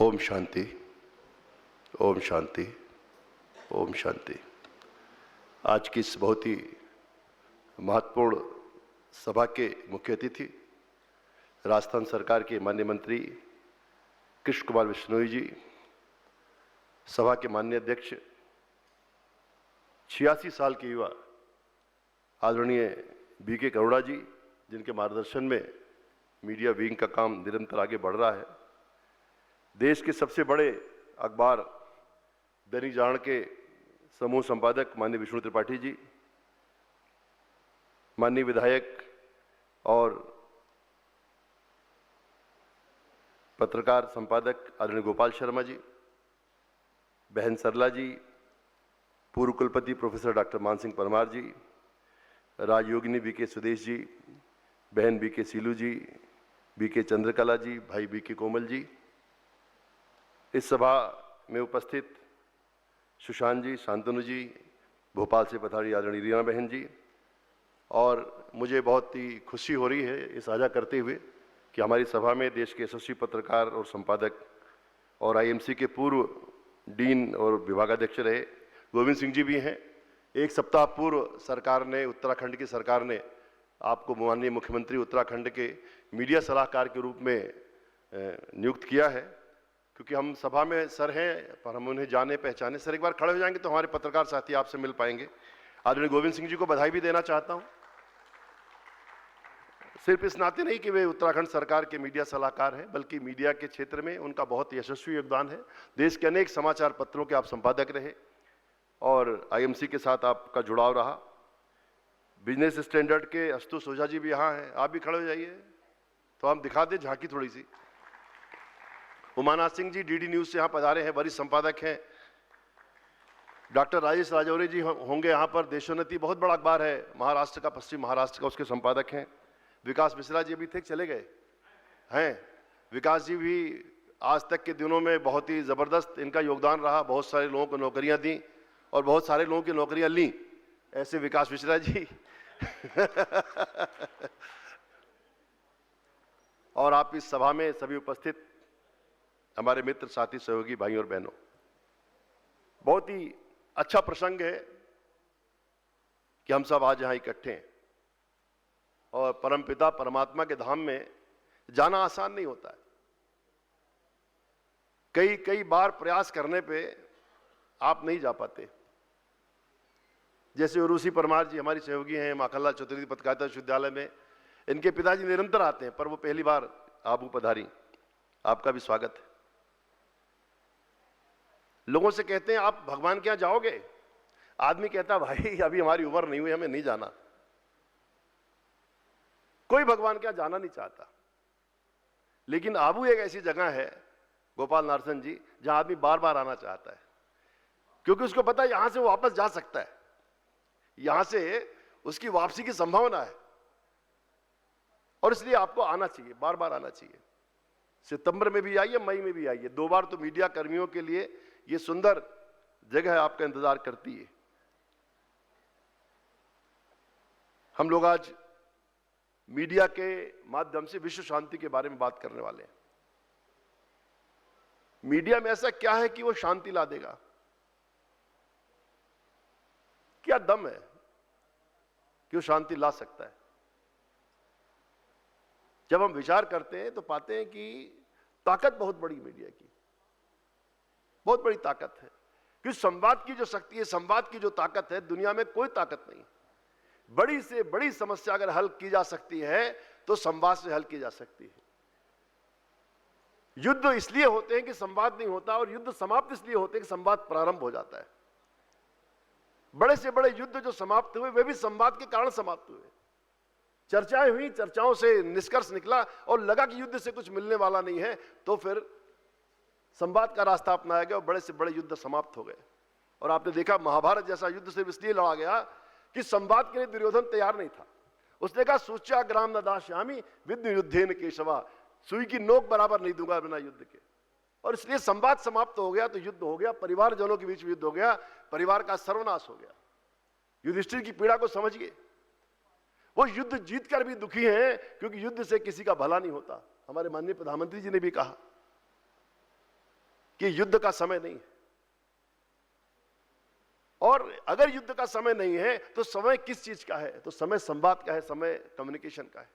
ओम शांति, ओम शांति, ओम शांति। आज की इस बहुत ही महत्वपूर्ण सभा के मुख्य अतिथि राजस्थान सरकार के माननीय मंत्री कृष्ण कुमार बिश्नोई जी, सभा के माननीय अध्यक्ष 86 साल के युवा आदरणीय बीके करुणा जी, जिनके मार्गदर्शन में मीडिया विंग का काम निरंतर आगे बढ़ रहा है। देश के सबसे बड़े अखबार दैनिक जागरण के समूह संपादक माननीय विष्णु त्रिपाठी जी, माननीय विधायक और पत्रकार संपादक आदरणीय गोपाल शर्मा जी, बहन सरला जी, पूर्व कुलपति प्रोफेसर डॉक्टर मान सिंह परमार जी, राजयोगिनी बीके सुदेश जी, बहन बीके सीलू जी, बीके चंद्रकला जी, भाई बीके कोमल जी, इस सभा में उपस्थित सुशांत जी, शांतनु जी, भोपाल से पधारी आदरणीय रीना बहन जी, और मुझे बहुत ही खुशी हो रही है ये साझा करते हुए कि हमारी सभा में देश के यशस्वी पत्रकार और संपादक और आईएमसी के पूर्व डीन और विभागाध्यक्ष रहे गोविंद सिंह जी भी हैं। एक सप्ताह पूर्व सरकार ने, उत्तराखंड की सरकार ने आपको माननीय मुख्यमंत्री उत्तराखंड के मीडिया सलाहकार के रूप में नियुक्त किया है। क्योंकि हम सभा में सर हैं पर हम उन्हें जाने पहचाने। सर एक बार खड़े हो जाएंगे तो हमारे पत्रकार साथी आपसे मिल पाएंगे। आदरणीय गोविंद सिंह जी को बधाई भी देना चाहता हूं, सिर्फ इस नाते नहीं कि वे उत्तराखंड सरकार के मीडिया सलाहकार हैं, बल्कि मीडिया के क्षेत्र में उनका बहुत यशस्वी योगदान है। देश के अनेक समाचार पत्रों के आप संपादक रहे और आईएमसी के साथ आपका जुड़ाव रहा। बिजनेस स्टैंडर्ड के अस्तु ओझा जी भी यहाँ हैं, आप भी खड़े हो जाइए तो हम दिखा दें झांकी थोड़ी सी। उमानाथ सिंह जी डीडी न्यूज से यहाँ पधारे हैं, वरिष्ठ संपादक हैं। डॉक्टर राजेश राजौरे जी होंगे यहाँ पर, देशोन्नति बहुत बड़ा अखबार है महाराष्ट्र का, पश्चिम महाराष्ट्र का, उसके संपादक हैं। विकास मिश्रा जी अभी थे, चले गए हैं। विकास जी भी आज तक के दिनों में बहुत ही जबरदस्त इनका योगदान रहा, बहुत सारे लोगों को नौकरियां दी और बहुत सारे लोगों की नौकरियां ली, ऐसे विकास मिश्रा जी और आप इस सभा में सभी उपस्थित हमारे मित्र साथी सहयोगी भाई और बहनों, बहुत ही अच्छा प्रसंग है कि हम सब आज यहां इकट्ठे हैं। और परमपिता परमात्मा के धाम में जाना आसान नहीं होता है। कई कई बार प्रयास करने पे आप नहीं जा पाते। जैसे उर्वशी परमार जी हमारी सहयोगी हैं माखनलाल चतुर्वेदी पत्रकारिता विश्वविद्यालय में, इनके पिताजी निरंतर आते हैं पर वो पहली बार आबू पधारी, आपका भी स्वागत है। लोगों से कहते हैं आप भगवान के यहां जाओगे, आदमी कहता भाई अभी हमारी उम्र नहीं हुई, हमें नहीं जाना। कोई भगवान के यहां जाना नहीं चाहता, लेकिन आबू एक ऐसी जगह है गोपाल नारसन जी जहां आदमी बार बार आना चाहता है, क्योंकि उसको पता है यहां से वो वापस जा सकता है, यहां से उसकी वापसी की संभावना है। और इसलिए आपको आना चाहिए, बार बार आना चाहिए। सितंबर में भी आइए, मई में भी आइए, 2 बार तो मीडिया कर्मियों के लिए ये सुंदर जगह आपका इंतजार करती है। हम लोग आज मीडिया के माध्यम से विश्व शांति के बारे में बात करने वाले हैं। मीडिया में ऐसा क्या है कि वो शांति ला देगा? क्या दम है कि वो शांति ला सकता है? जब हम विचार करते हैं तो पाते हैं कि ताकत बहुत बड़ी मीडिया की, बहुत बड़ी ताकत है। क्योंकि संवाद की जो शक्ति है, संवाद की जो ताकत है, दुनिया में कोई ताकत नहीं। बड़ी से बड़ी समस्या अगर हल की जा सकती है तो संवाद से हल की जा सकती है। युद्ध इसलिए होते हैं कि संवाद नहीं होता, और युद्ध समाप्त इसलिए होते हैं कि संवाद प्रारंभ हो जाता है। बड़े से बड़े युद्ध जो समाप्त हुए वे भी संवाद के कारण समाप्त हुए। चर्चाएं हुई, चर्चाओं से निष्कर्ष निकला और लगा कि युद्ध से कुछ मिलने वाला नहीं है, तो फिर संवाद का रास्ता अपनाया गया और बड़े से बड़े युद्ध समाप्त हो गए। और आपने देखा महाभारत जैसा युद्ध सिर्फ इसलिए लड़ा गया कि संवाद के लिए दुर्योधन तैयार नहीं था। उसने कहा सूच्या ग्राम न दास्यामि विद्य युद्धेन केशवा, सुई की नोक बराबर नहीं दूंगा बिना युद्ध के। और इसलिए संवाद समाप्त हो गया तो युद्ध हो गया, परिवारजनों के बीच युद्ध हो गया, परिवार का सर्वनाश हो गया। युधिष्ठिर की पीड़ा को समझिए, वो युद्ध जीतकर भी दुखी हैं क्योंकि युद्ध से किसी का भला नहीं होता। हमारे माननीय प्रधानमंत्री जी ने भी कहा कि युद्ध का समय नहीं है, और अगर युद्ध का समय नहीं है तो समय किस चीज का है? तो समय संवाद का है, समय कम्युनिकेशन का है।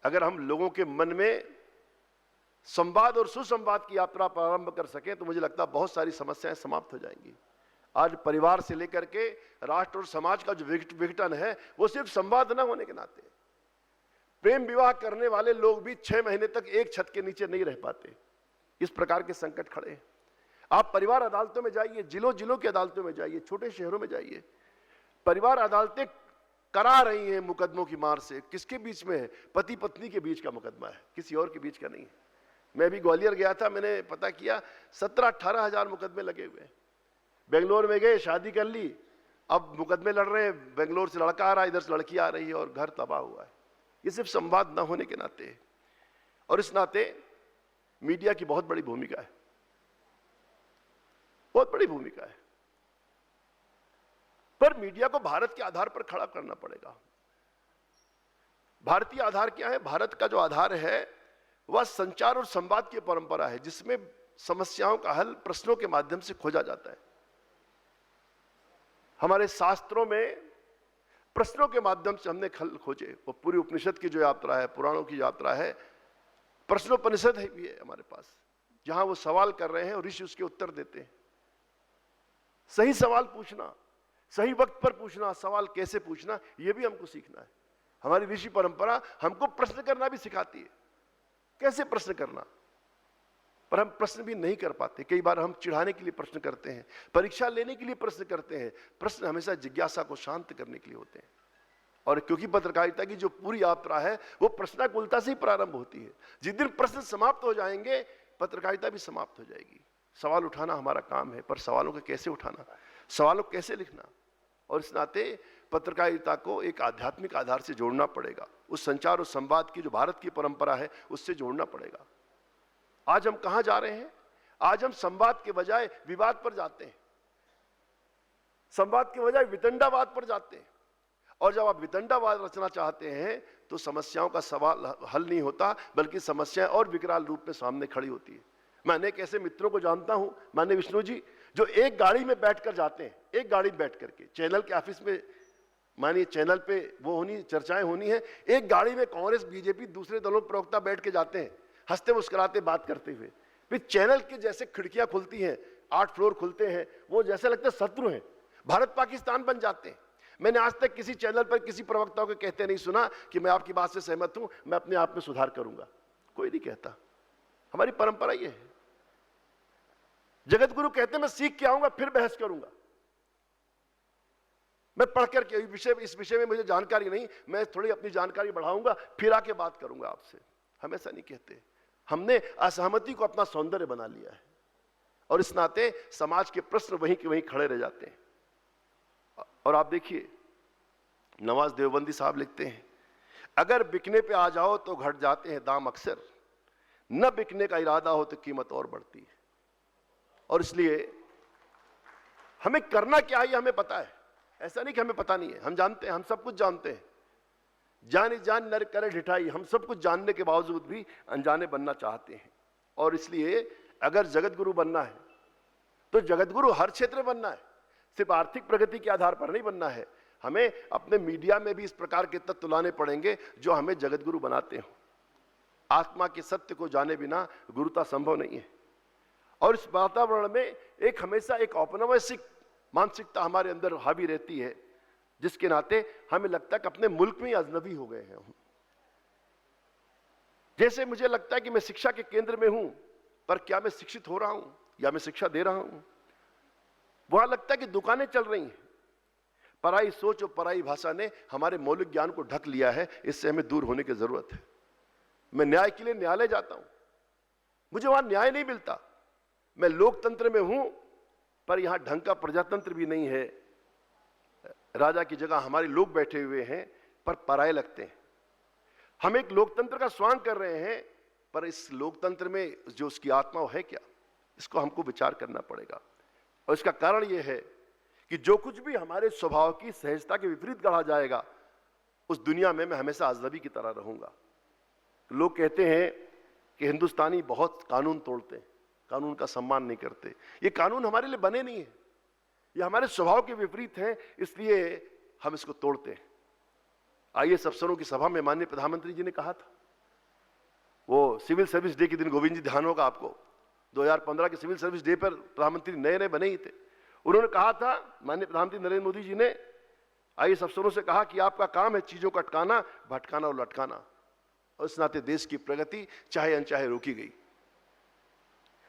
अगर हम लोगों के मन में संवाद और सुसंवाद की यात्रा प्रारंभ कर सकें तो मुझे लगता है बहुत सारी समस्याएं समाप्त हो जाएंगी। आज परिवार से लेकर के राष्ट्र और समाज का जो विघटन है वो सिर्फ संवाद न होने के नाते। प्रेम विवाह करने वाले लोग भी 6 महीने तक एक छत के नीचे नहीं रह पाते। इस प्रकार के संकट खड़े हैं। आप परिवार अदालतों में जाइए, जिलों जिलों की अदालतों में जाइए, छोटे शहरों में जाइए, परिवार अदालतें करा रही हैं मुकदमों की मार से। किसके बीच में है? पति पत्नी के बीच का मुकदमा है, किसी और के बीच का नहीं है। मैं भी ग्वालियर गया था, मैंने पता किया 17-18 हजार मुकदमे लगे हुए हैं। बेंगलोर में गए, शादी कर ली, अब मुकदमे लड़ रहे हैं, बेंगलोर से लड़का आ रहा है, इधर से लड़की आ रही है और घर तबाह हुआ है। ये सिर्फ संवाद न होने के नाते है। और इस नाते मीडिया की बहुत बड़ी भूमिका है, बहुत बड़ी भूमिका है। पर मीडिया को भारत के आधार पर खड़ा करना पड़ेगा। भारतीय आधार क्या है? भारत का जो आधार है वह संचार और संवाद की परंपरा है, जिसमें समस्याओं का हल प्रश्नों के माध्यम से खोजा जाता है। हमारे शास्त्रों में प्रश्नों के माध्यम से हमने हल खोजे। वो पूरी उपनिषद की जो यात्रा है, पुराणों की यात्रा है, प्रश्नोपनिषद है भी है हमारे पास, जहां वो सवाल कर रहे हैं और ऋषि उसके उत्तर देते हैं। सही सवाल पूछना, सही वक्त पर पूछना, सवाल कैसे पूछना, यह भी हमको सीखना है। हमारी ऋषि परंपरा हमको प्रश्न करना भी सिखाती है, कैसे प्रश्न करना। पर हम प्रश्न भी नहीं कर पाते। कई बार हम चिढ़ाने के लिए प्रश्न करते हैं, परीक्षा लेने के लिए प्रश्न करते हैं। प्रश्न हमेशा जिज्ञासा को शांत करने के लिए होते हैं। और क्योंकि पत्रकारिता की जो पूरी यात्रा है वो प्रश्नाकुलता से ही प्रारंभ होती है। जिस दिन प्रश्न समाप्त हो जाएंगे, पत्रकारिता भी समाप्त हो जाएगी। सवाल उठाना हमारा काम है, पर सवालों को कैसे उठाना, सवालों को कैसे लिखना। और इस नाते पत्रकारिता को एक आध्यात्मिक आधार से जोड़ना पड़ेगा। उस संचार और संवाद की जो भारत की परंपरा है उससे जोड़ना पड़ेगा। आज हम कहां जा रहे हैं? आज हम संवाद के बजाय विवाद पर जाते हैं, संवाद के बजाय वितंडावाद पर जाते हैं। और जब आप वितंडावाद रचना चाहते हैं तो समस्याओं का सवाल हल नहीं होता, बल्कि समस्याएं और विकराल रूप में सामने खड़ी होती है। मैं अनेक ऐसे मित्रों को जानता हूं, माननीय विष्णु जी, जो एक गाड़ी में बैठकर जाते हैं, एक गाड़ी में बैठ करके चैनल के ऑफिस में, मानिए चैनल पे वो होनी, चर्चाएं होनी है, एक गाड़ी में कांग्रेस बीजेपी दूसरे दलों के प्रवक्ता बैठ के जाते हैं, हंसते मुस्कुराते बात करते हुए। फिर चैनल के जैसे खिड़कियां खुलती हैं, 8 फ्लोर खुलते हैं, वो जैसे लगता है शत्रु हैं, भारत पाकिस्तान बन जाते हैं। मैंने आज तक किसी चैनल पर किसी प्रवक्ता को कहते नहीं सुना कि मैं आपकी बात से सहमत हूं, मैं अपने आप में सुधार करूंगा। कोई नहीं कहता। हमारी परंपरा ये है। जगत गुरु कहते मैं सीख के आऊंगा फिर बहस करूंगा। मैं पढ़ करके इस विषय में मुझे जानकारी नहीं, मैं थोड़ी अपनी जानकारी बढ़ाऊंगा फिर आके बात करूंगा आपसे। हमेशा नहीं कहते। हमने असहमति को अपना सौंदर्य बना लिया है, और इस नाते समाज के प्रश्न वहीं के वहीं खड़े रह जाते हैं। और आप देखिए, नवाज देवबंदी साहब लिखते हैं, अगर बिकने पे आ जाओ तो घट जाते हैं दाम अक्सर, न बिकने का इरादा हो तो कीमत और बढ़ती है। और इसलिए हमें करना क्या है हमें पता है। ऐसा नहीं कि हमें पता नहीं है, हम जानते हैं, हम सब कुछ जानते हैं। जानी जान नर करे ढिठाई, हम सब कुछ जानने के बावजूद भी अनजाने बनना चाहते हैं। और इसलिए अगर जगत गुरु बनना है तो जगत गुरु हर क्षेत्र में बनना है, सिर्फ आर्थिक प्रगति के आधार पर नहीं बनना है। हमें अपने मीडिया में भी इस प्रकार के तत्व लाने पड़ेंगे जो हमें जगत गुरु बनाते हो। आत्मा के सत्य को जाने बिना गुरुता संभव नहीं है। और इस वातावरण में एक हमेशा एक औपनिवेशिक मानसिकता हमारे अंदर हावी रहती है, जिसके नाते हमें लगता है कि अपने मुल्क में ही अजनबी हो गए हैं हम। जैसे मुझे लगता है कि मैं शिक्षा के केंद्र में हूं, पर क्या मैं शिक्षित हो रहा हूं या मैं शिक्षा दे रहा हूं? वहां लगता है कि दुकानें चल रही हैं। पराई सोच और पराई भाषा ने हमारे मौलिक ज्ञान को ढक लिया है। इससे हमें दूर होने की जरूरत है। मैं न्याय के लिए न्यायालय जाता हूं, मुझे वहां न्याय नहीं मिलता। मैं लोकतंत्र में हूं, पर यहां ढंग का प्रजातंत्र भी नहीं है। राजा की जगह हमारे लोग बैठे हुए हैं, पर पराये लगते हैं। हम एक लोकतंत्र का स्वांग कर रहे हैं, पर इस लोकतंत्र में जो उसकी आत्मा है क्या, इसको हमको विचार करना पड़ेगा। और इसका कारण यह है कि जो कुछ भी हमारे स्वभाव की सहजता के विपरीत गढ़ा जाएगा, उस दुनिया में मैं हमेशा अजनबी की तरह रहूंगा। लोग कहते हैं कि हिंदुस्तानी बहुत कानून तोड़ते हैं। कानून का सम्मान नहीं करते। ये कानून हमारे लिए बने नहीं है, ये हमारे स्वभाव के विपरीत हैं, इसलिए हम इसको तोड़ते हैं। आईएएस अफसरों की सभा में माननीय प्रधानमंत्री जी ने कहा था, वो सिविल सर्विस डे के दिन, गोविंद जी ध्यान होगा आपको, 2015 के सिविल सर्विस डे पर प्रधानमंत्री नए नए बने ही थे। उन्होंने कहा था, माननीय प्रधानमंत्री नरेंद्र मोदी जी ने आईएएस अफसरों से कहा कि आपका काम है चीजों को अटकाना, भटकाना और लटकाना, और इस नाते देश की प्रगति चाहे अनचाहे रोकी गई।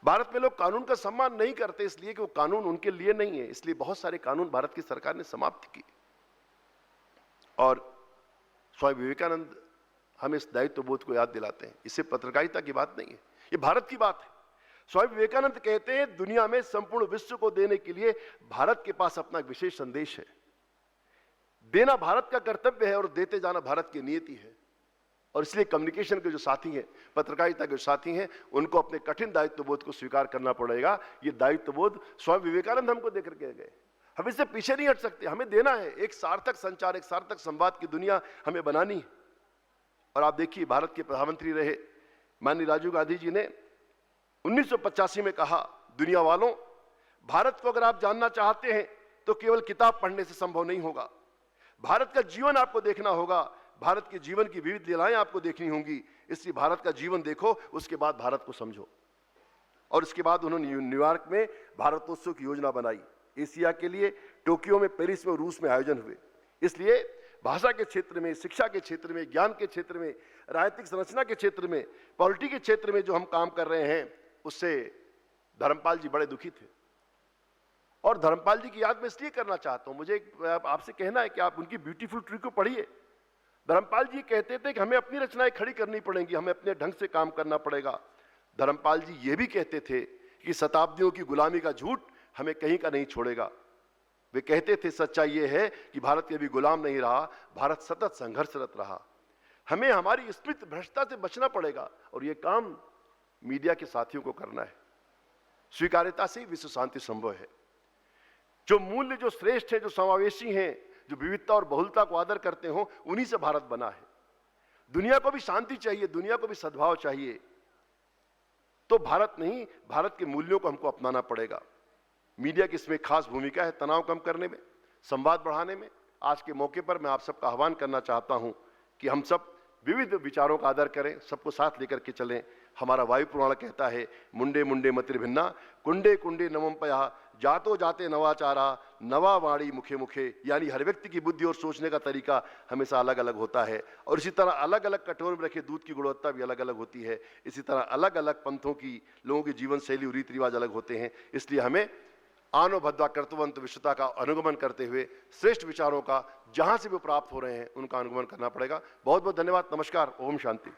भारत में लोग कानून का सम्मान नहीं करते, इसलिए कि वो कानून उनके लिए नहीं है, इसलिए बहुत सारे कानून भारत की सरकार ने समाप्त किए। और स्वामी विवेकानंद हमें इस दायित्व बोध को याद दिलाते हैं। इससे पत्रकारिता की बात नहीं है, ये भारत की बात है। स्वामी विवेकानंद कहते हैं, दुनिया में संपूर्ण विश्व को देने के लिए भारत के पास अपना एक विशेष संदेश है। देना भारत का कर्तव्य है और देते जाना भारत की नियति है। और इसलिए कम्युनिकेशन के जो साथी हैं, पत्रकारिता के जो साथी हैं, उनको अपने कठिन दायित्वबोध को स्वीकार करना पड़ेगा। ये दायित्वबोध स्वामी विवेकानंद हमको देकर के गए, हम इससे पीछे नहीं हट सकते, हमें देना है। एक सार्थक संचार, एक सार्थक संवाद की दुनिया हमें बनानी है। और आप देखिए, भारत के प्रधानमंत्री रहे माननीय राजीव गांधी जी ने 1985 में कहा, दुनिया वालों, भारत को अगर आप जानना चाहते हैं तो केवल किताब पढ़ने से संभव नहीं होगा, भारत का जीवन आपको देखना होगा, भारत के जीवन की विविध लीलाएं आपको देखनी होंगी। इसलिए भारत का जीवन देखो, उसके बाद भारत को समझो। और इसके बाद उन्होंने न्यूयॉर्क में भारतोत्सव की योजना बनाई। एशिया के लिए टोक्यो में, पेरिस में, रूस में आयोजन हुए। इसलिए भाषा के क्षेत्र में, शिक्षा के क्षेत्र में, ज्ञान के क्षेत्र में, राजनीतिक संरचना के क्षेत्र में, पॉलिटी के क्षेत्र में जो हम काम कर रहे हैं, उससे धर्मपाल जी बड़े दुखी थे। और धर्मपाल जी की याद में इसलिए करना चाहता हूं, मुझे आपसे कहना है कि आप उनकी ब्यूटीफुल ट्री को पढ़िए। धर्मपाल जी कहते थे कि हमें अपनी रचनाएं खड़ी करनी पड़ेंगी, हमें अपने ढंग से काम करना पड़ेगा। धर्मपाल जी ये भी कहते थे कि शताब्दियों की गुलामी का झूठ हमें कहीं का नहीं छोड़ेगा। वे कहते थे, सच्चाई ये है कि भारत कभी गुलाम नहीं रहा, भारत सतत संघर्षरत रहा। हमें हमारी स्मृति भ्रष्टता से बचना पड़ेगा, और ये काम मीडिया के साथियों को करना है। स्वीकार्यता से विश्व शांति संभव है। जो मूल्य जो श्रेष्ठ है, जो समावेशी हैं, जो विविधता और बहुलता को आदर करते हो, उन्हीं से भारत बना है। दुनिया को भी शांति चाहिए, दुनिया को भी सद्भाव चाहिए, तो भारत नहीं, भारत के मूल्यों को हमको अपनाना पड़ेगा। मीडिया की इसमें खास भूमिका है, तनाव कम करने में, संवाद बढ़ाने में। आज के मौके पर मैं आप सबका आह्वान करना चाहता हूं कि हम सब विविध विचारों का आदर करें, सबको साथ लेकर के चलें। हमारा वायु पुराण कहता है, मुंडे मुंडे मतिर्भिन्ना कुंडे कुंडे नवम पया जातो जाते नवाचारा नवा वाणी मुखे मुखे। यानी हर व्यक्ति की बुद्धि और सोचने का तरीका हमेशा अलग अलग होता है, और इसी तरह अलग अलग कटोरे में रखे दूध की गुणवत्ता भी अलग अलग होती है। इसी तरह अलग अलग पंथों की, लोगों की जीवन शैली और रीति रिवाज अलग होते हैं। इसलिए हमें आनो भद्वा कर्तव्यंत विश्वता का अनुगमन करते हुए श्रेष्ठ विचारों का जहां से भी प्राप्त हो रहे हैं उनका अनुगमन करना पड़ेगा। बहुत बहुत धन्यवाद। नमस्कार। ओम शांति।